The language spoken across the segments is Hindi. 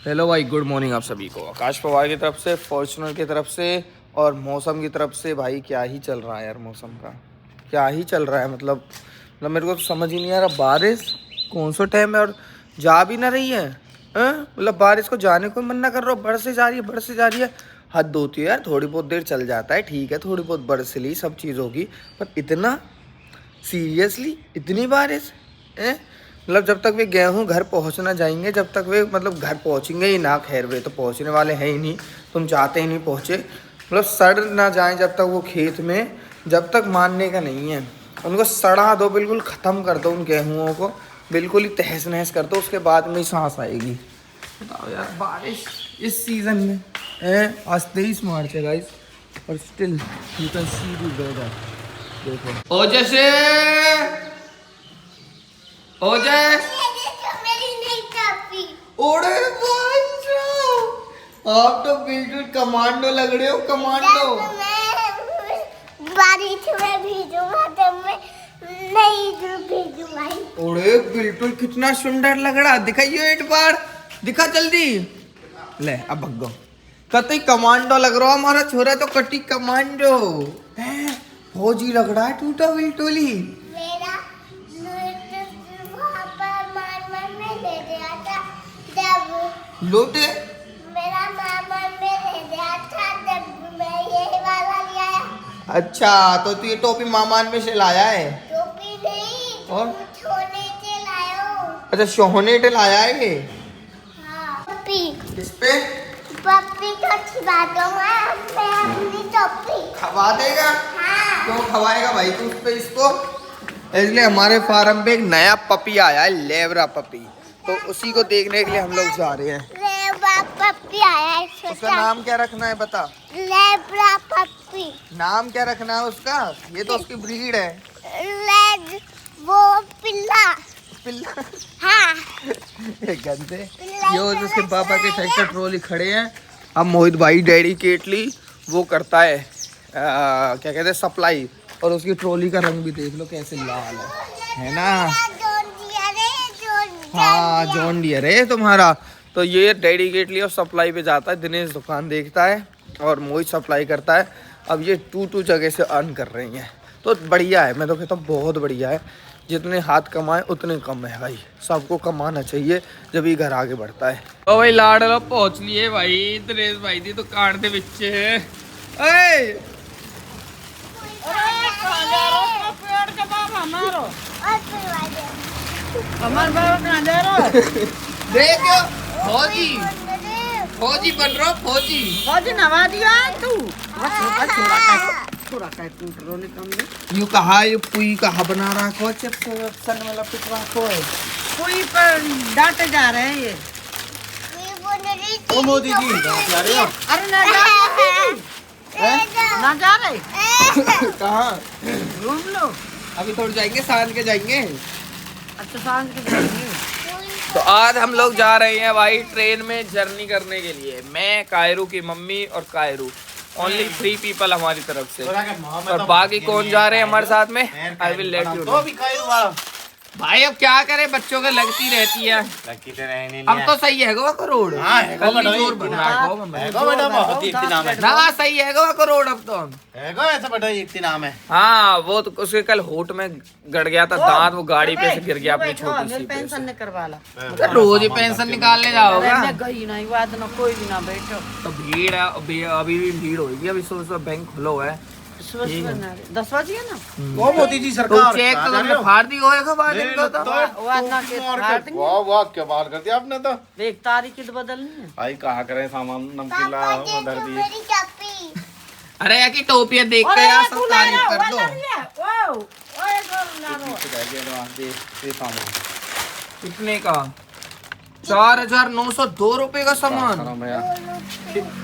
हेलो भाई, गुड मॉर्निंग आप सभी को। आकाश पवार की तरफ से, फॉर्च्यूनर की तरफ से और मौसम की तरफ से। भाई क्या ही चल रहा है यार, मौसम का क्या ही चल रहा है। मतलब मेरे को तो समझ ही नहीं आ रहा, बारिश कौन सा टाइम है और जा भी ना रही है। मतलब बारिश को जाने को मन ना कर रहा, बरसे जा रही है, बरसे जा रही है। हद होती है यार, थोड़ी बहुत देर चल जाता है, ठीक है, थोड़ी बहुत बरस ली, सब चीज़ होगी, पर इतना सीरियसली इतनी बारिश है। मतलब जब तक वे गेहूँ घर पहुँचना जाएंगे, जब तक वे मतलब घर पहुँचेंगे ही ना। खैर वे तो पहुँचने वाले हैं ही नहीं, तुम चाहते ही नहीं पहुँचे। मतलब सड़ ना जाएं जब तक वो खेत में, जब तक मानने का नहीं है। उनको सड़ा दो, बिल्कुल ख़त्म कर दो उन गेहूँओं को, बिल्कुल ही तहस नहस कर दो, उसके बाद में ही सांस आएगी। बताओ यार, बारिश इस सीज़न में है। आज 23 मार्च है गाइस, और still you can see the weather. देखो ओ जैसे ओ जय ओड़े भाई साहब, आप तो बिल्कुल कमांडो लग रहे हो, कमांडो। बारिश में भीगूंगा तो मैं नहीं भीगूंगा। ओड़े बिल्कुल कितना सुंदर लग रहा, दिखाइयो एक बार, दिखा जल्दी। ले अब भगो, कतई कमांडो लग रहा हमारा छोरा तो, कटी कमांडो है। फौजी लग रहा है टूटा बिल्टोली। मेरा वहाँ पर मामा में ले गया था जब लोटे मेरा मामा में ले गया था जब मैं ये वाला ले आया। अच्छा, तो तू ये टोपी मामान में से लाया है? टोपी नहीं, और सोने से लाया हूँ। अच्छा, सोने से लाया है ये। हाँ टोपी। किस पे? पप्पी तो खिला दूंगा मैं अपनी टोपी। खवा देगा? हाँ। क्यों खवाएगा भाई तू उस पे इसको? इसलिए हमारे फार्म पे एक नया पपी आया है, लेब्रा पपी, तो उसी को देखने के लिए हम लोग जा रहे हैं। लेब्रा पप्पी आया है, उसका नाम क्या रखना है बता? लेब्रा पप्पी। नाम क्या रखना है उसका? ये तो उसकी ब्रीड है। वो पिल्ला। पिल्ला? हाँ। गंदे। ये उसके पापा के ट्रैक्टर ट्रॉली खड़े हैं। अब मोहित भाई डेडिकेटली वो करता है, क्या कहते हैं, सप्लाई। और उसकी ट्रॉली का रंग भी देख लो कैसे लाल है ना। हाँ, जॉन डियर है तुम्हारा। तो ये डेडिकेटली और सप्लाई पे जाता है। दिनेश दुकान देखता है और मोहित सप्लाई करता है। अब ये टू जगह से अर्न कर रही हैं, तो बढ़िया है। मैं तो कहता हूँ बहुत बढ़िया है। जितने हाथ कमाए उतने कम है भाई, सबको कमाना चाहिए, जब ये घर आगे बढ़ता है। ओ भाई लाडलो पहुंच लिए भाई, दिनेश भाई दी दुकान के पीछे है। देखो फौजी, फौजी बन रहा, फौजी। फौजी नवा दिया तू। यू कहा, ये पुई कहा बना रहा है, चिप्स सन वाला पिटवा को है। कोई पर डांटे जा रहे हैं ये। ओ मोदी जी जा रहे हो? अरे ना जा ना जा रहे। कहाँ? घूम लो। अभी थोड़ी जाएंगे, सांझ के जाएंगे। अच्छा सांझ के जाएंगे। तो आज हम लोग जा रहे हैं भाई ट्रेन में जर्नी करने के लिए। मैं, कायरू की मम्मी और कायरू, ओनली 3 पीपल हमारी तरफ से। और बाकी कौन जा रहे हैं हमारे साथ में, I will let you know. भाई अब क्या करें, बच्चों के लगती रहती है। अब तो सही है गोवा करोड़। जोर बना ना, सही है गोवा करोड़ अब तो। हाँ, वो तो उसके कल होठ में गड़ गया था दांत, वो गाड़ी पे से गिर गया अपनी छोटी सी। पेंशन नहीं करवा ला। तो रोज ही पेंशन निकालने जाओगा? गई नहीं, बाद में कोई भी ना बैठो। तो भीड़ है, अभी भी भीड़ होगी। अभी सुबह बैंक खुलो है। 10 बजे ना वो मोदी जी तो सरकार चेक तो तुमने फाड़ दी होएगा बाद में तो। वाह वाह क्या बात कर दिया आपने तो। 1 तारीख की तो बदलनी है भाई कहा करें सामान नमकीन लाया हूं उधर दिए। अरे यार की टोपियां देख के यार सब तारीफ कर दो। ये सामान कितने का? 4,902 रुपए का सामान।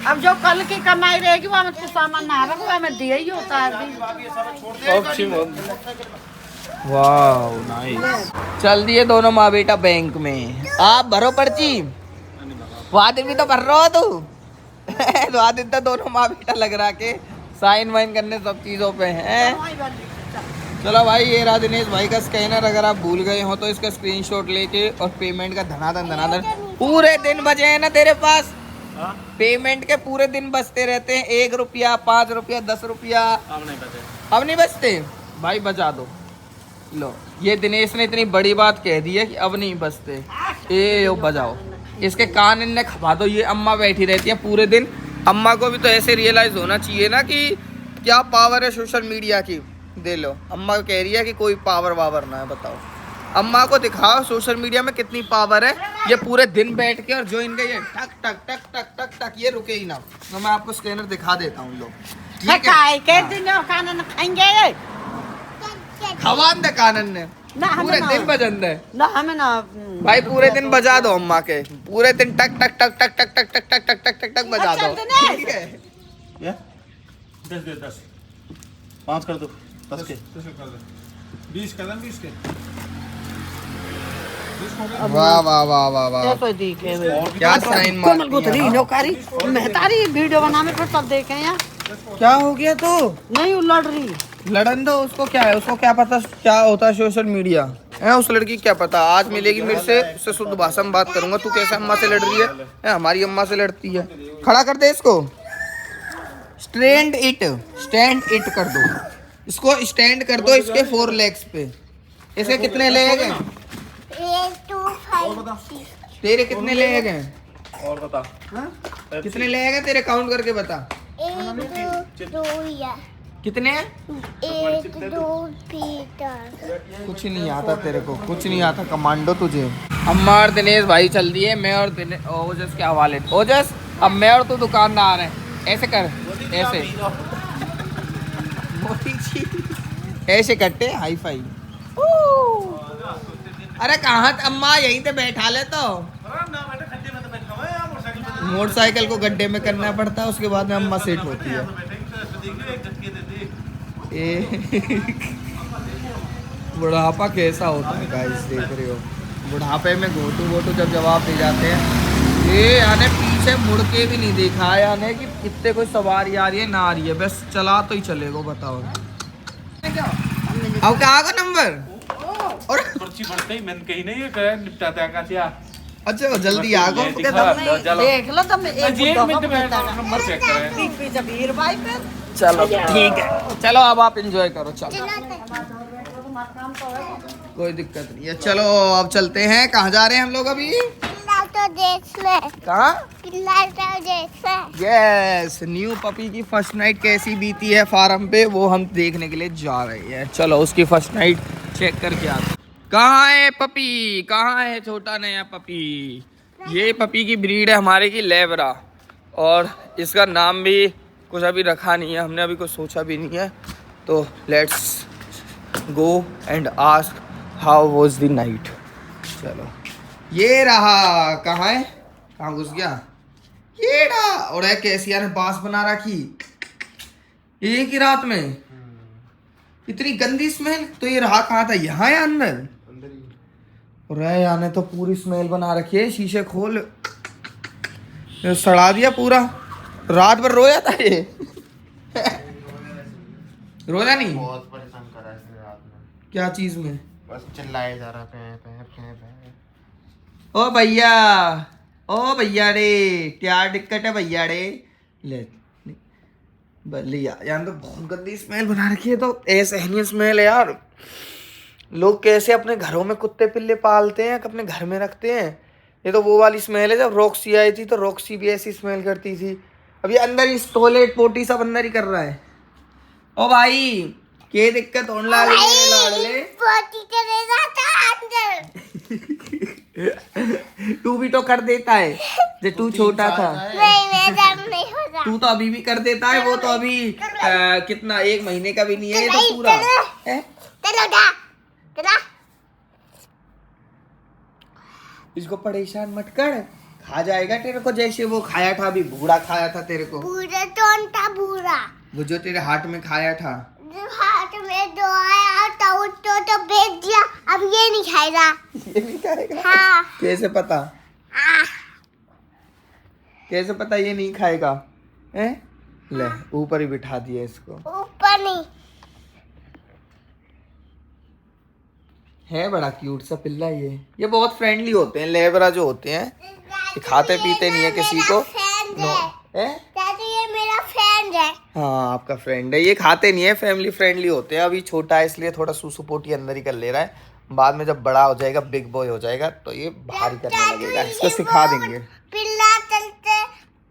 अब जो कल की कमाई रहेगी वो मुझको सामान ना रखो, मैं दिया ही होता है। वाह नाइस। चल दिए दोनों माँ बेटा बैंक में। आप भरो पर्ची, वादिन भी तो भर रहा हो तू। वादिन तो दोनों माँ बेटा लग रहा के साइन वाइन करने सब चीजों पे हैं। चलो भाई, ये रहा दिनेश भाई का स्कैनर। अगर आप भूल गए हो तो इसका स्क्रीनशॉट लेके और पेमेंट का धनाधन पूरे दिन बचे हैं ना तेरे पास? हाँ? पेमेंट के पूरे दिन बचते रहते हैं, 1 रुपया, 5 रुपया, 10 रुपया। अब नहीं बचे। अब नहीं बचते भाई, बचा दो। लो, ये दिनेश ने इतनी बड़ी बात कह दी है कि अब नहीं बचते। ए बजाओ, इसके कान इनने खपा दो। ये अम्मा बैठी रहती है पूरे दिन। अम्मा को भी तो ऐसे रियलाइज होना चाहिए ना कि क्या पावर है सोशल मीडिया की। दे लो, अम्मा कह रही है कि कोई पावर वावर ना है। बताओ, अम्मा को दिखाओ सोशल मीडिया में कितनी पावर है। ये पूरे दिन बैठ के और जो इनका ये टक टक टक टक टक टक ये रुके ही ना। तो मैं आपको स्कैनर दिखा देता हूँ। लो ठीक खाए के है, दिन खाना न खाएंगे खवान दे कानन ने ना, हमें पूरे ना। दिन बजन दे ना हमें ना भाई, पूरे दिन बजा दो अम्मा के। पूरे दिन टक टक टक टक टक टक टक टक टक टक टक टक बजा अच्छा, दो। दिनेश। ठीक है, ये 10 दे 10 5 कर दो 10 के 20 कदम 20 के वाह वाह वाह वाह वाह, कोई देखे क्या साइन कोमल मारती गुथरी है। नौकारी मैं तारी वीडियो बनाने पर सब देखे हैं। क्या हो गया तो? नहीं वो लड़ रही लड़न दो उसको, क्या है उसको क्या पता क्या होता है सोशल मीडिया है। उस लड़की को क्या पता, आज मिलेगी मेरे से, उससे शुद्ध भाषा में बात करूंगा। तू कैसे अम्मा से लड़ रही है? हमारी अम्मा से लड़ती है। खड़ा कर दे इसको, स्टैंड इट कर दो इसको, स्टैंड कर दो इसके 4 लेग्स पे। इसके कितने लेग हैं? 1 2 5 तेरे कितने लेग हैं? और बता। कितने लेग हैं तेरे, काउंट करके बता। 1 2 या कितने हैं? 1 2 3 कुछ नहीं आता तेरे को, कुछ नहीं आता कमांडो तुझे। अम्मा और दिनेश भाई चल दिए, मैं और ओजस के हवाले। ओजस, अब मैं और तू दुकानदार है। ऐसे कर, ऐसे मोदी जी ऐसे करते हाई फाई। अरे कहाँ अम्मा, यहीं पे बैठा ले तो। मोटरसाइकिल को गड्ढे में करना पड़ता है, उसके बाद में अम्मा सेट होती है। बुढ़ापा कैसा होता है गाइस, देख रहे हो। बुढ़ापे में घोटू जब जवाब दे जाते हैं। ये यानी पीछे मुड़ के भी नहीं देखा है, यानी कि कितने कोई सवारी आ रही है ना आ रही है, बस चला तो ही चलेगा। बताओ अब क्या आगा नंबर। और पर्ची बढ़ते ही मैंने कही नहीं है निपटाते आकाशिया। अच्छा जल्दी आगो देख लो तुम एक मिनट में नंबर चेक करें। पीछे वीर भाई पे चलो ठीक है, चलो अब आप एंजॉय करो। चलो कोई दिक्कत नहीं है, चलो अब चलते हैं। कहाँ जा रहे हैं हम लोग अभी? तो देश में कहाँ? देश में यस, न्यू पपी की फर्स्ट नाइट कैसी बीती है फार्म पे, वो हम देखने के लिए जा रहे हैं। चलो उसकी फर्स्ट नाइट चेक करके आते। कहाँ है पपी, कहाँ है छोटा नया पपी? ये पपी की ब्रीड है हमारे की लेबरा, और इसका नाम भी कुछ अभी रखा नहीं है हमने, अभी कुछ सोचा भी नहीं है। तो let's go and ask how was the night. चलो ये रहा, कहाँ है, कहाँ घुस गया ये रहा। और है कैसिया ने बांस बना रखी एक ही रात में, इतनी गंदी स्मेल। तो ये रहा कहाँ था, यहाँ है अंदर। और याने तो पूरी स्मेल बना रखी है, शीशे खोल सड़ा दिया पूरा। रात भर रोया था ये रोया नहीं? बहुत परेशान करा इसने रात में, क्या चीज में? बस चिल्लाए जा रहा पे। ओ भैया रे, क्या दिक्कत है भैया रे? ले लिया यार, तो बहुत गंदी स्मेल बना रखी है। तो असहनीय स्मेल है यार। लोग कैसे अपने घरों में कुत्ते पिल्ले पालते हैं, अपने घर में रखते हैं। ये तो वो वाली स्मेल है, जब रॉक्सी आई थी तो रॉक्सी भी ऐसी स्मेल करती थी। अभी अंदर ही टॉयलेट पोटी सब अंदर ही कर रहा है। ओ भाई क्या दिक्कत होने लगी है लाडले? पोटी करेगा था अंदर। तू भी तो कर देता है जब तू छोटा था। नहीं मेरा नहीं होता। तू तो अभी भी कर देता है, वो तो अभी कितना 1 महीने का भी नहीं है ये तो पूरा है। चलो इसको परेशान मत कर, खा जाएगा तेरे को, जैसे वो खाया था अभी, बूढ़ा खाया था तेरे को। पूरा कौन था पूरा? वो जो तेरे हाथ में खाया था। जो हाथ में दो आया था उसको तो बेच दिया, अब ये नहीं खाएगा। ये नहीं खाएगा? हाँ। कैसे पता, कैसे पता ये नहीं खाएगा? हैं? ले ऊपर ही बिठा दिया इसको। ऊपर नहीं, है बड़ा क्यूट सा पिल्ला ये बहुत फ्रेंडली होते हैं लेबरा जो होते हैं। कि खाते पीते नहीं है किसी को। फ्रेंड नो है दादी, ये मेरा फ्रेंड है। हाँ आपका फ्रेंड है, ये खाते नहीं है, फैमिली फ्रेंडली होते हैं। अभी छोटा है इसलिए थोड़ा सूसू पोटी अंदर ही कर ले रहा है, बाद में जब बड़ा हो जाएगा, बिग बॉय हो जाएगा तो ये भारी करने लगेगा, इसको सिखा देंगे। पिल्ला चलते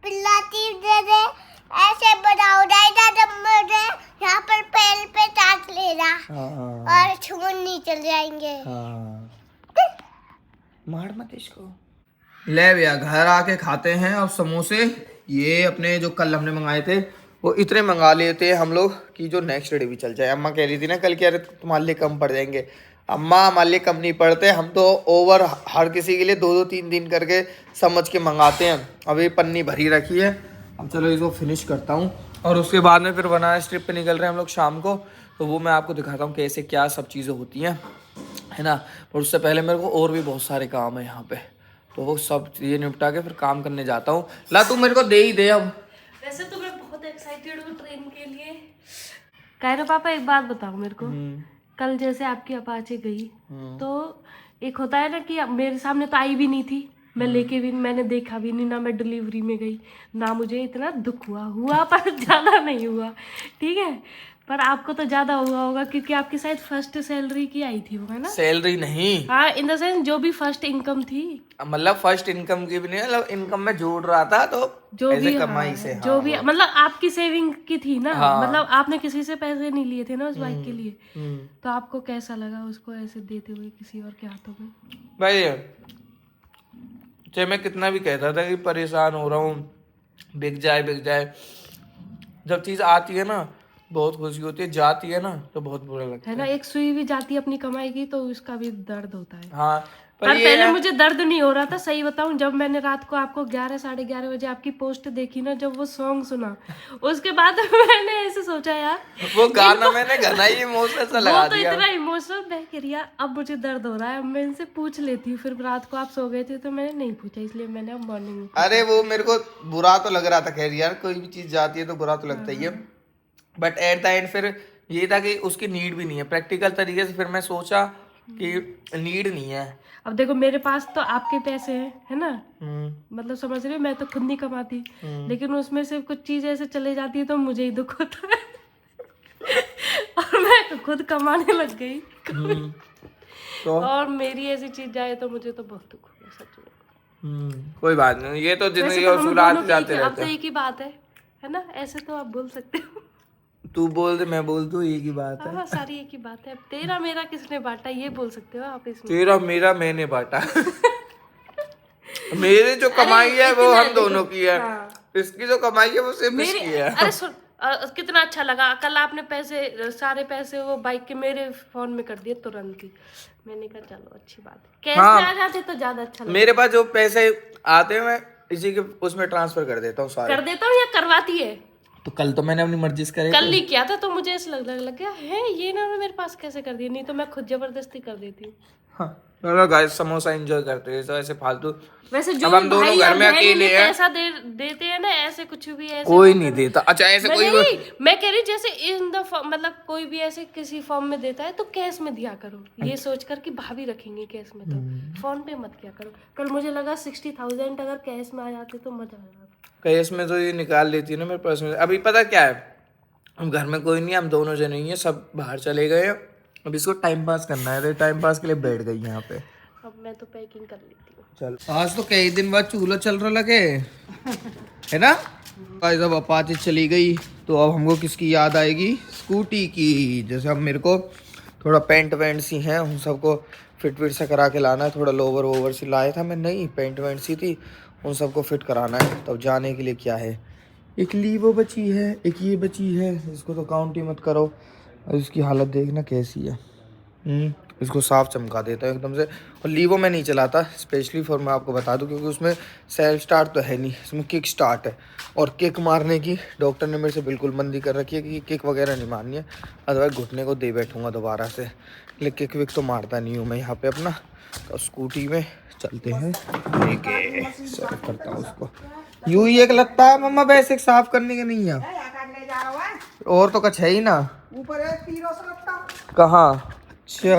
पिल्ला टीप दे दे, ऐसे बड़ा हो जाएगा जब मुझे यहाँ पर पैर पे चाट लेगा हाँ और छून नहीं चल जाएंगे। हाँ मार मत इसको। ले भैया घर आके खाते हैं अब समोसे। ये अपने जो कल हमने मंगाए थे वो इतने मंगा लेते हैं हम लोग कि जो नेक्स्ट डे भी चल जाए। अम्मा कह रही थी ना कल, कह रहे तुम्हारे लिए कम पड़ जाएंगे। अम्मा हमारे लिए कम नहीं पड़ते, हम तो ओवर हर किसी के लिए 2-2 3 करके समझ के मंगाते हैं। अभी पन्नी भरी रखी है, अब चलो इसको फिनिश करता हूँ और उसके बाद में फिर बनारस ट्रिप पे निकल रहे हैं हम लोग शाम को। तो वो मैं आपको दिखाता हूँ कैसे क्या सब चीज़ें होती हैं, है ना। और उससे पहले मेरे को और भी बहुत सारे काम है यहाँ पे, तो वो सब चीज़ें निपटा के फिर काम करने जाता हूँ। ला तू मेरे को दे ही दे अब। वैसे तो मैं बहुत एक्साइटेड हूँ ट्रेन के लिए। कायरो पापा एक बात बताओ मेरे को, कल जैसे आपकी अपाचे गई तो एक होता है ना कि मेरे सामने तो आई भी नहीं थी, मैं लेके भी, मैंने देखा भी नहीं, ना मैं डिलीवरी में गई, ना मुझे इतना दुख हुआ पर ज़्यादा नहीं हुआ, ठीक है। पर आपको तो ज़्यादा हुआ होगा क्योंकि आपकी शायद फर्स्ट सैलरी की आई थी वो, है ना। सैलरी नहीं, हाँ इन द सेंस जो भी फर्स्ट इनकम थी, मतलब फर्स्ट इनकम की भी नहीं, मतलब इनकम में जोड़ रहा था तो जो ऐसे भी कमाई हाँ, से हाँ, जो भी मतलब आपकी सेविंग की थी ना, हाँ। मतलब आपने किसी से पैसे नहीं लिए थे ना उस बाइक के लिए, तो आपको कैसा लगा उसको ऐसे देते हुए किसी और के हाथों में? भाई चाहे मैं कितना भी कहता था कि परेशान हो रहा हूँ, बिक जाए, जब चीज़ आती है ना बहुत खुशी होती है, जाती है ना तो बहुत बुरा लगता है ना। एक सुई भी जाती है अपनी कमाई की तो उसका भी दर्द होता है। हाँ पर पहले मुझे दर्द नहीं हो रहा था, सही बताऊं, जब मैंने रात को आपको 11 साढ़े 11 बजे आपकी पोस्ट देखी ना, जब वो सॉन्ग सुना उसके बाद मैंने ऐसे सोचा यार वो गाना मैंने गाना ही इमोशनल सा लगा वो तो दिया। इतना इमोशनल, मैं कह रही यार अब मुझे दर्द हो रहा है, अब मैं इनसे पूछ लेती हूँ। फिर रात को आप सो गए थे तो मैंने नहीं पूछा, इसलिए मैंने अब मॉर्निंग में। अरे वो मेरे को बुरा तो लग रहा था, खैर यार कोई भी चीज़ जाती है तो बुरा तो लगता ही है, बट एट द एंड फिर ये था कि उसकी नीड भी नहीं है। प्रैक्टिकल तरीके से फिर मैं सोचा कि नीड नहीं है। अब देखो मेरे पास तो आपके पैसे हैं, है ना, मतलब समझ रहे हो, मैं तो खुद नहीं कमाती, लेकिन उसमें से कुछ चीज ऐसे चले जाती है तो मुझे ही दुख होता है और मैं तो खुद कमाने लग गई तो और मेरी ऐसी चीज जाए तो मुझे तो बहुत दुख होगा सच में। कोई बात नहीं, ये तो जिंदगी वैसे का तो हम उसूल दोनों आते की जाते एक- अब रहते तो हैं। एक ही बात है ना, ऐसे तो आप बोल सकते हो। तू बोल दे मैं बोल दूं, एक ही बात है। हाँ सारी एक ही बात है, तेरा मेरा किसने बांटा ये बोल सकते हो आप इसमें। तेरा मेरा मैंने बांटा मेरी जो कमाई है वो हम दोनों की है, इसकी जो कमाई है वो सिर्फ मेरी इसकी है। अरे सुन, कितना अच्छा लगा कल आपने पैसे, सारे पैसे वो बाइक के मेरे फोन में कर दिए तुरंत ही। मैंने कहा चलो अच्छी बात है, कैश हाँ। में आ जाते तो ज्यादा अच्छा लगता। मेरे पास जो पैसे आते हैं मैं इसी के उसमें ट्रांसफर कर देता हूँ सारे। कर देता हूँ या करवाती है? तो कल तो मैंने अपनी मर्जी से करे कल ही किया था तो मुझे ऐसा लग गया है ये ना मेरे पास कैसे कर दिया, नहीं तो मैं खुद जबरदस्ती कर देती हूँ। हाँ चलो गाइस समोसा एंजॉय करते हैं, तो ऐसे फालतू वैसे जो अब हम दोनों भाई घर और में बहन अकेले हैं। पैसा देते हैं ना, ऐसे कुछ भी ऐसे कोई नहीं देता। अच्छा ऐसे कोई नहीं, मैं कह रही जैसे इन द मतलब कोई भी ऐसे किसी फॉर्म में देता है तो कैश में दिया करो, ये सोचकर कि भाभी रखेंगे कैश में, तो फोन पे मत किया करो। कल मुझे लगा 60,000 अगर कैश में आ जाते तो मजा आ जाता। कैश में तो ये निकाल लेती है ना मेरे पर्स में। अभी पता क्या है, हम घर में कोई नहीं है, हम दोनों जने ही हैं, सब बाहर चले गए हैं। अब इसको टाइम पास करना है, टाइम पास के लिए बैठ गई यहाँ पे। अब मैं तो पैकिंग कर लेती हूँ। चल आज तो कई दिन बाद चूल्हा चल रहा लगे है ना। आज अब अपाचे चली गई तो अब हमको किसकी याद आएगी, स्कूटी की। जैसे अब मेरे को थोड़ा पेंट वेंट सी हैं, उन सबको फिट से करा के लाना है। थोड़ा लोवर वोवर सी लाया था मैं, नहीं पेंट वेंट सी थी, उन सबको फिट कराना है। तब जाने के लिए क्या है, एक लीवो बची है, एक ये बची है, इसको तो काउंट ही मत करो। और इसकी हालत देखना कैसी है, इसको साफ चमका देता है एकदम से। और लीवो में नहीं चलाता स्पेशली फॉर, मैं आपको बता दूं, क्योंकि उसमें सेल्फ स्टार्ट तो है नहीं, इसमें किक स्टार्ट है। और किक मारने की डॉक्टर ने मेरे से बिल्कुल बंदी कर रखी है कि किक वगैरह नहीं मारनी है, अदरवाइज घुटने को दे बैठूंगा दोबारा से। लेकिन किक विक तो मारता नहीं हूँ मैं यहाँ पे अपना। तो स्कूटी में चलते हैं, लेके सर्व करता हूँ उसको। यूं ही एक लगता है मम्मा बेसिक साफ करने के नहीं है, और तो कुछ है ही ना ऊपर है तीनों से लगता कहाँ। अच्छा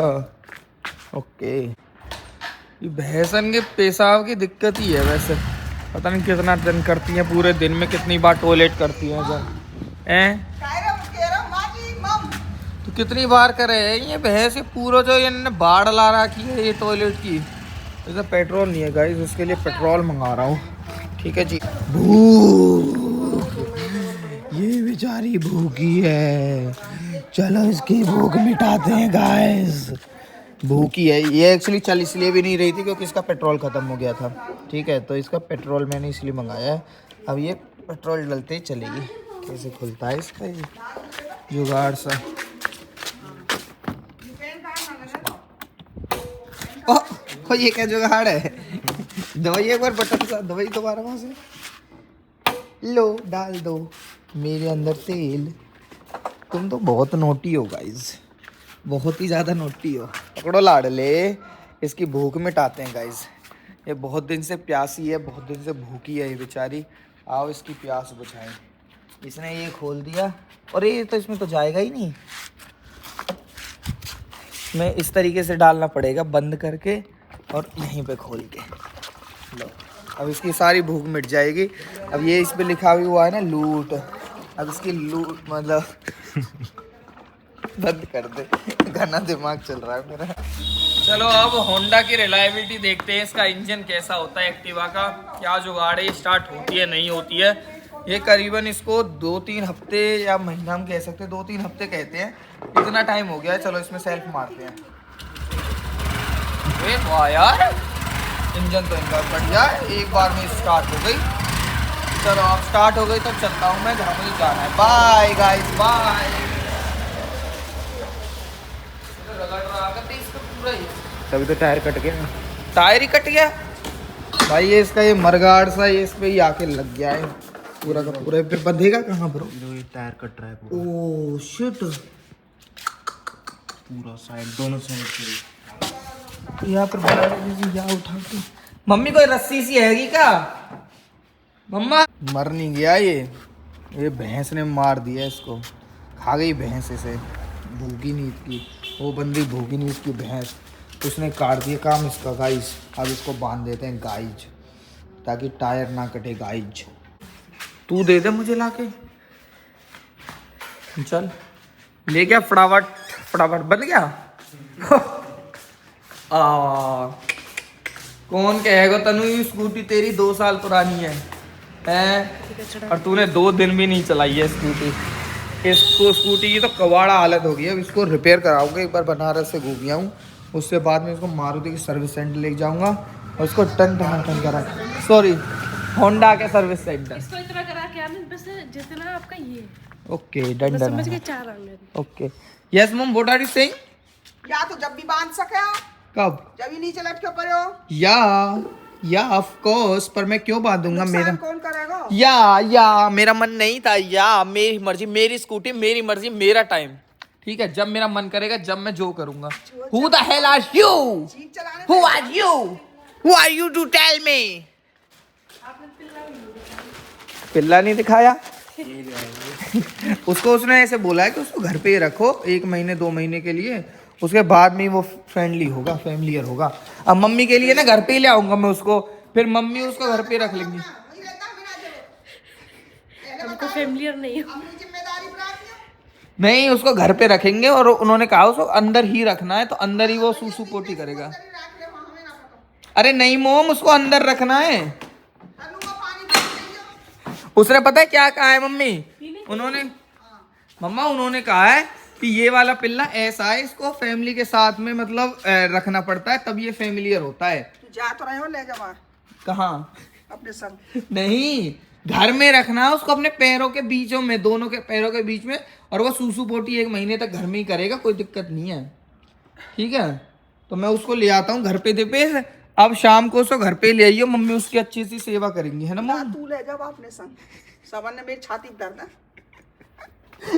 ओके, ये भैंसन के पेशाब की दिक्कत ही है वैसे। पता नहीं कितना दिन करती हैं, पूरे दिन में कितनी बार टॉयलेट करती हैं जब हैं। तो कितनी बार करे ये भैंस, ये पूरा जो इन्होंने बाढ़ ला रखी है ये टॉयलेट की। जैसे पेट्रोल नहीं है गाइस, उसके लिए पेट्रोल मंगा रहा हूँ। ठीक है जी। भूख, ये बेचारी भूखी है, चलो इसकी भूख मिटाते हैं गाइस। भूखी है ये, एक्चुअली चल इसलिए भी नहीं रही थी क्योंकि इसका पेट्रोल ख़त्म हो गया था। ठीक है, तो इसका पेट्रोल मैंने इसलिए मंगाया है। अब ये पेट्रोल डलते ही चलेगी। कैसे खुलता है इसका ये जुगाड़ सा। ओह ये क्या जुगाड़ है? दवाई एक बार बटन सा, दवाई दोबारा वहाँ से लो, डाल दो मेरे अंदर तेल। तुम तो बहुत नोटी हो गाइस, बहुत ही ज़्यादा नोटी हो। पकड़ो लाडले, इसकी भूख मिटाते हैं गाइस। ये बहुत दिन से प्यासी है, बहुत दिन से भूखी है ये बेचारी। आओ इसकी प्यास बुझाएं। इसने ये खोल दिया और ये तो इसमें तो जाएगा ही नहीं। मैं इस तरीके से डालना पड़ेगा, बंद करके और यहीं पे खोल के। लो, अब इसकी सारी भूख मिट जाएगी। अब ये इस पे लिखा भी हुआ है ना लूट, अब इसकी लूट मतलब बंद कर दे, घना दिमाग चल रहा है मेरा। चलो अब होंडा की रिलायबिलिटी देखते हैं, इसका इंजन कैसा होता है, एक्टिवा का क्या जुगाड़ है, स्टार्ट होती है नहीं होती है। ये करीबन इसको 2-3 हफ्ते या महीना हम कह सकते हैं, 2-3 हफ्ते कहते हैं, इतना टाइम हो गया है। चलो इसमें सेल्फ मारते हैं। वाह यार, इंजन तो इनका बढ़िया है, एक बार में स्टार्ट हो गई। चलो अब स्टार्ट हो गई तो चलता हूँ मैं, घर में जाना है। Bye guys, bye. तभी तो टायर कट गया, टायर ही कट गया भाई। ये इसका ये मरगाड़ सा ये इस पे ही आके लग गया है पूरा का पूरा। फिर बंधेगा कहाँ ब्रो? ये टायर कट रहा है पूरा। ओह शिट, पूरा साइड, दोनों साइड से। यहाँ पर यहाँ उठा के। मम्मी कोई रस्सी सी हैगी क्या? मम्मा मर नहीं गया ये भैंस ने मार दिया इसको, खा गई भैंस इसे। भूखी नहीं थी वो बंदी, भूखी नहीं इसकी भैंस, उसने काट दिया काम इसका गाइज। अब इसको बांध देते हैं गाइज, ताकि टायर ना कटे गाइज। तू दे दे मुझे लाके, चल ले गया फटाफट फटाफट, बन गया। कौन कहेगा तनु ये स्कूटी तेरी 2 साल पुरानी है और तूने 2 दिन भी नहीं चलाई है स्कूटी। इसको स्कूटी की तो कवाड़ा हालत हो गई है। अब इसको रिपेयर कराऊंगा, एक बार बनारस से घूम गया हूँ, उससे बाद में इसको मारुति की सर्विस सेंटर लेके जाऊंगा और इसको टन करा, सॉरी होंडा के सर्विस सेंटर। इसको इतना करा के आने बस जितना आपका ये। ओके डन समझ के डन। 4 आने। ओके यस मम, व्हाट आर यू सेइंग? या तो जब भी बांध सके, कब? जब ही नीचे लटके पड़े हो। या ऑफ कोर्स, पर मैं क्यों बांधूंगा? मेरा कौन करेगा? या मेरा मन नहीं था। या मेरी मर्जी, मेरी स्कूटी, मेरी मर्जी, मेरा टाइम। ठीक है, जब मेरा मन करेगा, जब मैं जो करूंगा। Who the hell are you? Who are you? Who are you to tell me? पिल्ला नहीं दिखाया उसको, उसने ऐसे बोला है कि उसको घर पे ही रखो 1 महीने 2 महीने के लिए, उसके बाद में वो फ्रेंडली होगा, फैमिलियर होगा। अब मम्मी के लिए ना घर पे ही ले आऊंगा मैं उसको, फिर मम्मी उसको घर पे ही रख लेंगी। हमको फैमिलियर नहीं हो। नहीं, उसको घर पे रखेंगे और उन्होंने कहा उसको अंदर ही रखना है, तो अंदर ही वो सूसू पोटी करेगा। अरे नहीं मोम, उसको अंदर रखना है। उसने पता है क्या कहा है मम्मी? उन्होंने मम्मा उन्होंने कहा है कि ये वाला पिल्ला ऐसा है, इसको फैमिली के साथ में मतलब रखना पड़ता है, तब ये फैमिलियर होता है। जा तो रहे हो, ले जाओ कहाँ? अपने संग। नहीं, घर में रखना है उसको, अपने पैरों के बीचों में, दोनों के पैरों के बीच में, और वो सूसू पोटी 1 महीने तक घर में ही करेगा, कोई दिक्कत नहीं है। ठीक है, तो मैं उसको ले आता हूँ घर पे दे। अब शाम को उसको घर पे ले आइयो, मम्मी उसकी अच्छी सी सेवा करेंगी, है ना मम्मी? तू ले जाओ अपने संग। सबन ने मेरी छाती दर्द है।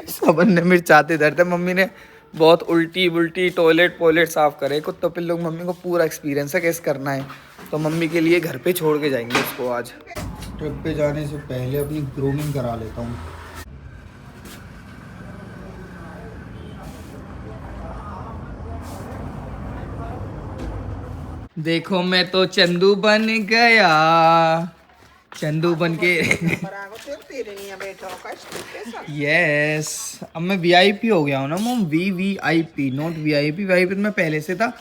सबन ने मेरी छाती दर्द है। मम्मी ने बहुत उल्टी बुल्टी टॉयलेट साफ करे कुत्तों पिल्लों को। मम्मी को पूरा एक्सपीरियंस है कैसे करना है, तो मम्मी के लिए घर पे छोड़ के जाएंगे इसको आज। ट्रिप पे जाने से पहले अपनी ग्रूमिंग करा लेता हूँ। देखो मैं तो चंदू बन गया, चंदू बन के यस अब मैं VIP हो गया हूँ ना मोम, VVIP नॉट VIP। VIP में पहले से था,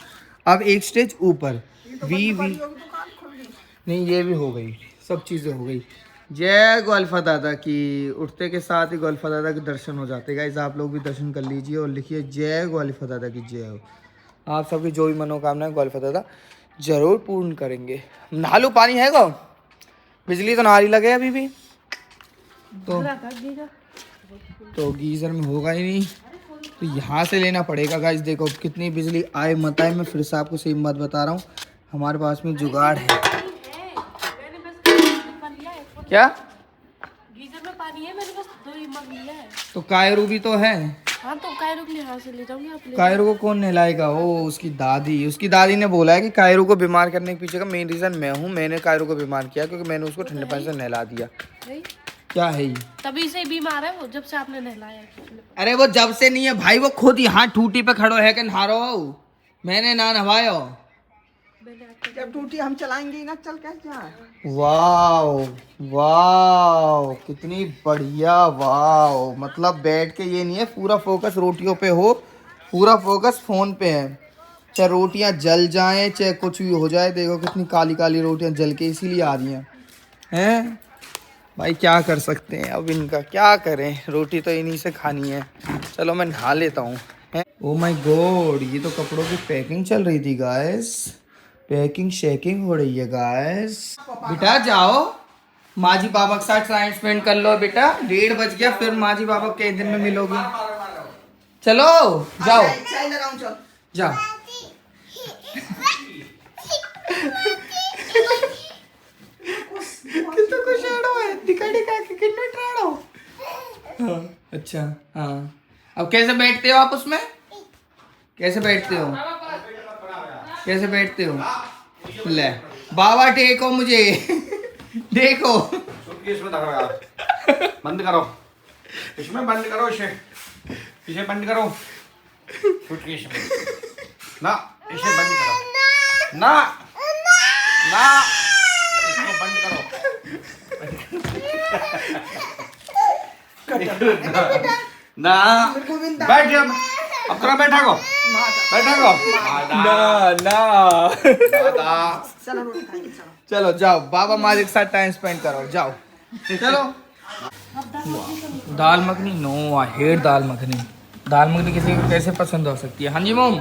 अब एक स्टेज ऊपर VV। नहीं ये भी हो गई, सब चीज़ें हो गई। जय गोल्फा दादा की। उठते के साथ ही गोल्फा दादा के दर्शन हो जाते हैं गाइस, आप लोग भी दर्शन कर लीजिए और लिखिए जय गोल्फा दादा की जय हो। आप सबकी जो भी मनोकामना गोल्फा दादा जरूर पूर्ण करेंगे। नालू पानी है गो, बिजली तो नारी लगे अभी भी, तो गीजर में होगा ही नहीं, तो यहाँ से लेना पड़ेगा गाइस। देखो कितनी बिजली आए मत आए, मैं फिर से आपको सही बात बता रहा हूँ, हमारे पास में जुगाड़ है। क्या गीजर में पानी है, मेरे पास 2 ही मग लिया है। तो कायरू भी तो है। हाँ तो कायरू के लिए यहाँ से ले जाऊंगी, आप ले कायरू को कौन नहलाएगा? ओ उसकी दादी ने बोला है कि कायरू को बीमार करने के पीछे का मेन रीजन मैं हूँ। मैंने कायरू को बीमार किया क्योंकि मैंने उसको ठंडे पानी से नहला दिया। भाई क्या है ये? तभी से बीमार है वो, जब से आपने नहलाया है। अरे वो जब से नहीं है भाई, वो खुद यहाँ टूटी पे खड़ो है कि नहारो, मैंने ना नहवायो। जब टूटी हम चलाएंगे ना, चल कैसे जाए। वाओ वाओ कितनी बढ़िया, वाओ मतलब बैठ के ये नहीं है पूरा फोकस रोटियों पे हो, पूरा फोकस फोन पे है। चाहे रोटियां जल जाएं चाहे कुछ भी हो जाए, देखो कितनी काली काली रोटियां जल के इसीलिए आ रही हैं भाई। क्या कर सकते हैं अब, इनका क्या करें, रोटी तो इन्हीं से खानी है। चलो मैं नहा लेता हूँ। ओ माय गॉड, ये तो कपड़ों की पैकिंग चल रही थी गाइस, पैकिंग शेकिंग हो रही है गाइस। बेटा जाओ माजी बाबा के साथ टाइम स्पेंड कर लो बेटा, 1:30 बज गया, फिर माजी बाबा के दिन में मिलोगी। चलो जाओ जाओ। कितना खुश है, दिखा दिखा के कितना ट्राड़ो। हाँ, अच्छा हाँ, अब कैसे बैठते हो आप उसमें, कैसे बैठते हो, कैसे बैठते हो? ले बाबा टेको मुझे देखो, इसमें बंद करो, इसमें बंद करो, इसे बंद करो, सूटकेस में ना, इसे बंद करो ना, ना इसको बंद करो। ना बैठ जा, अब करो, बैठा को, बैठा को ना ना। चलो रोटी खाएंगे, चलो। चलो जाओ, बाबा माजी के साथ टाइम स्पेंड करो, जाओ चलो। दाल मखनी, नो आई हेट दाल मखनी। दाल मखनी किसी को कैसे पसंद हो सकती है? हाँ जी मोम,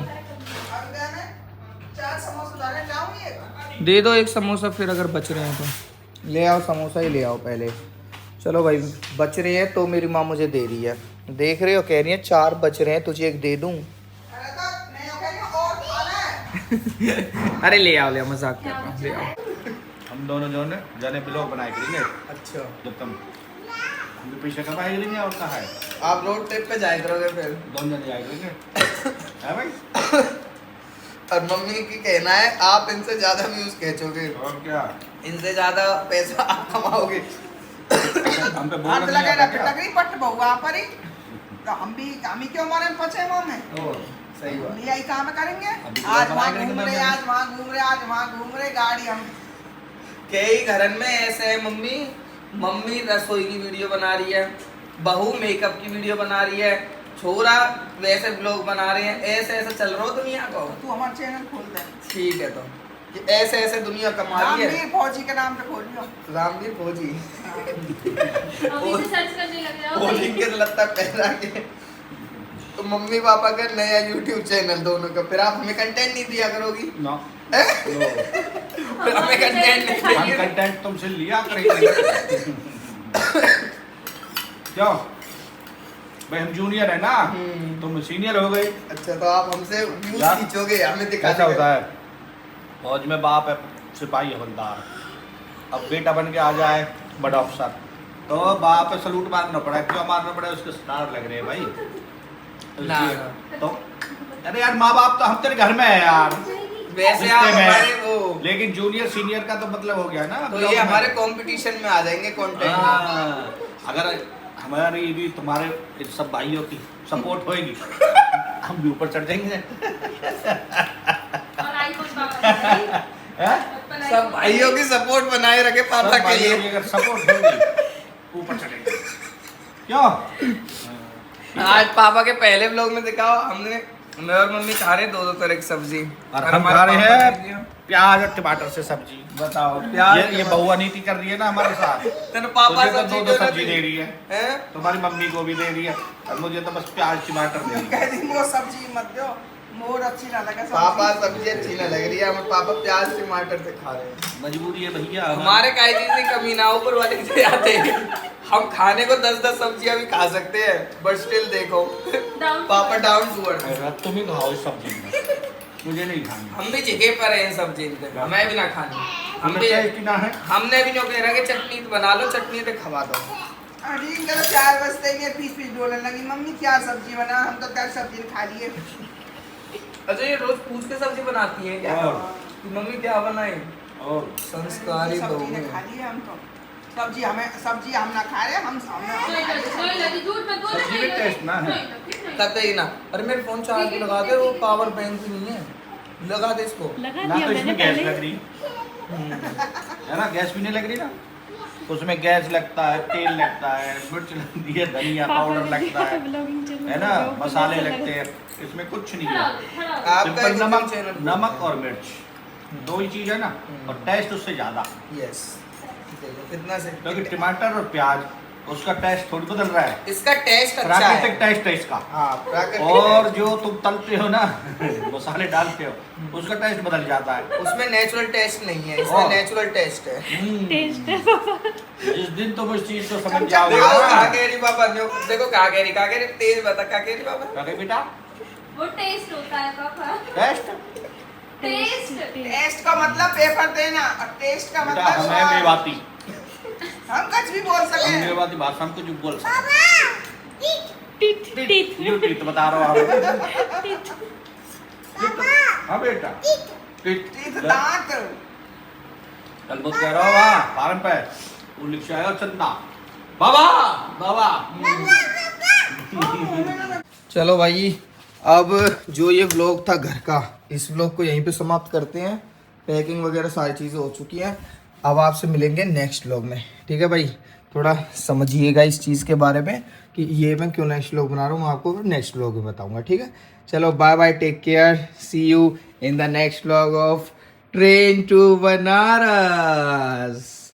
दे दो एक समोसा, फिर अगर बच रहे हैं तो ले आओ, समोसा ही ले आओ पहले। चलो भाई, बच रहे हैं तो मेरी माँ मुझे दे रही है, देख रहे हो, कह रही है 4 बच रहे हैं, तुझे एक दे दूँ। अरे ले आओ ले आओ, मजाक कर रहा हूँ, ले आओ। हम दोनों जो है जाने ब्लॉग बनाए करेंगे, अच्छा जब तुम हम भी पीछे कमाए करेंगे, और कहाँ है, आप रोड ट्रिप पे जाया करोगे फिर, दोनों जने जाए करेंगे है भाई। और मम्मी की कहना है आप इनसे ज्यादा व्यूज खींचोगे, और क्या, इनसे ज्यादा पैसा आप कमाओगे। हम पे बोल हाथ रहे लगे हैं रख लग रही पट बहुआ पर ही, तो हम भी क्यों मारे पचे मुंह में। सही बात। यही काम करेंगे, अभी तो आज बनाए वहाँ करेंगे घूम रहे, दोनों। आज वहाँ घूम रहे, आज वहाँ घूम रहे, गाड़ी हम कई घरन में ऐसे है, मम्मी मम्मी रसोई की वीडियो बना रही है, बहू मेकअप की वीडियो बना रही है, छोरा वैसे ब्लॉग बना रहे हैं, ऐसे ऐसे चल रहा हो दुनिया को। तू हमारा चैनल खोल दे, ठीक है, तो कि ऐसे ऐसे दुनिया कमा रही है। रामवीर फौजी के नाम पे खोलियो। रामवीर फौजी अभी से सर्च करने लग जाओ। फौजी के लत्ता पहना के, तो मम्मी पापा का नया यूट्यूब चैनल दोनों का, फिर आप हमें कंटेंट नहीं दिया करोगी? नो फिर हमें कंटेंट नहीं हम देंगे। कंटेंट तुमसे लिया करेंगे। क्यों भाई, हम जूनियर है ना, तुम सीनियर हो गए। अच्छा, तो आप हमसे व्यूज क्या? खींचोगे, हमें दिखा ऐसा होता है, फौज में बाप है, सिपाही हवलदार, अब बेटा बन के आ जाए बड़ा अफसर, तो बाप पे सलूट मारना पड़ा, क्यों मारना पड़ा, उसके स्टार लग रहे हैं भाई। ना। तो अरे यार, माँ बाप तो हम तेरे घर में है यार, वैसे आप रिश्ते में हमारे है। वो, लेकिन जूनियर सीनियर का तो मतलब हो गया ना, तो ब्लॉग ये में। हमारे कंपटीशन में आ जाएंगे कंटेंट। हाँ, अगर हमारी भी तुम्हारे सब भाइयों की सपोर्ट होएगी, हम भी ऊपर चढ़ जाएंगे। और आईफोन पापा सब भाइयों की सपोर्ट बनाए रखे पापा सब के भाइयों लिए। की अगर सपोर्ट होगी ऊपर चलेंगे। क्यों? आज पापा के पहले व्लॉग में दिखाओ हमने, मैं और मम्मी खा रहे दो तरह की सब्जी और और हम हमारे खा रहे पापा हैं के लिए- प्याज और टमाटर से सब्जी। बताओ प्याज ये बहुआ नीति कर रही है ना हमारे साथ। तेरे पापा मुझे तो सब्जी दो सब्जी दे रही है, हैं? तुम्हारी मम्मी को भी दे रही है, और मुझे तो बस प्याज टमाटर दे रही है। वो सब्जी मत दो, मोर अच्छी ना लगे पापा सब्जी अच्छी ना लग रही है हमें, पापा प्याज टमाटर से खा रहे हैं। मजबूरी है भैया हमारे काहे चीज से कमी ना ऊपर वाले से आते हैं। हम खाने को 10-10 सब्जियां भी खा सकते हैं, बट स्टिल देखो पापा डाउन टू अर्थ। अरे तुम ही खाओ इस सब्जी में, मुझे नहीं खानी। हम भी जगह पर हैं सब्जी पे, मैं भी ना खानी। हम हमें भी क्या इतना है? हमने भी नहीं कह रहा कि चटनी तो बना लो, चटनी तो खवा दो। अरे इनका तो 4 बजते ही पीस बोलने लगी, मम्मी क्या सब्जी बना, हम तो 10 सब्जी खा लिए। अच्छा ये रोज पूछ के सब्जी बनाती है क्या और? कि मम्मी क्या बनाई? और संस्कारी सब्जी ने बहू खा लिए हम तो। सब्जी हम ना खा रहे, हम सामने हम खा लिए सब्जी। सब्जी में टेस्ट ना है। कतई ना। अरे मेरे फोन चार्ज पे लगा दे, वो पावर बैंक ही नहीं है, लगा दे इसको। लगा ना दिया तो मैंने इसमें गैस पहले। लग रही है ना, गैस भी नहीं लग रही ना, उसमें गैस लगता है, तेल लगता है, मिर्च लगती है, धनिया पाउडर लगता है, ब्लॉगिंग चैनल है ना, पे मसाले लगा- लगते हैं, इसमें कुछ नहीं है। आपका सिंपल YouTube नमक, चैनल नमक और मिर्च, दो ही चीज है ना, और टेस्ट उससे ज्यादा, यस देखो कितना से क्योंकि टमाटर और प्याज उसका टेस्ट थोड़ी बदल रहा है, इसका टेस्ट अच्छा प्राकृतिक है। टेस्ट है इसका। हाँ प्राकृतिक और जो तुम तलते हो ना मसाले डालते हो, उसका टेस्ट बदल जाता है। उसमें नेचुरल टेस्ट नहीं है, इसमें और? नेचुरल टेस्ट है। टेस्ट है पापा। जिस दिन तुम इस चीज को समझ जाओगे देखो ना, कहा कह रही पापा, देखो कहा कह रही तेज बता, कहा कह रही पापा। अरे बेटा वो टेस्ट होता है पापा, टेस्ट, टेस्ट। टेस्ट का मतलब पेपर देना और टेस्ट का बेटा मतलब हमें स्वाद। मेवाती, हम कुछ भी बोल हम सके। मेवाती भाषा में कुछ भी बोल सकते टीथ टीथ हैं। टीथ बता रहा हूँ हाँ बेटा, टीथ दांत। कल बहुत कह रहा हूँ वहाँ फार्म पे वो लिख आया चंदा बाबा बाबा। चलो भाई, अब जो ये व्लॉग था घर का, इस व्लॉग को यहीं पे समाप्त करते हैं। पैकिंग वगैरह सारी चीज़ें हो चुकी हैं। अब आपसे मिलेंगे नेक्स्ट व्लॉग में, ठीक है भाई। थोड़ा समझिएगा इस चीज़ के बारे में कि ये मैं क्यों नेक्स्ट व्लॉग बना रहा हूँ, मैं आपको नेक्स्ट व्लॉग में बताऊँगा, ठीक है। चलो bye bye, take care, see you in the next vlog of train to Banaras.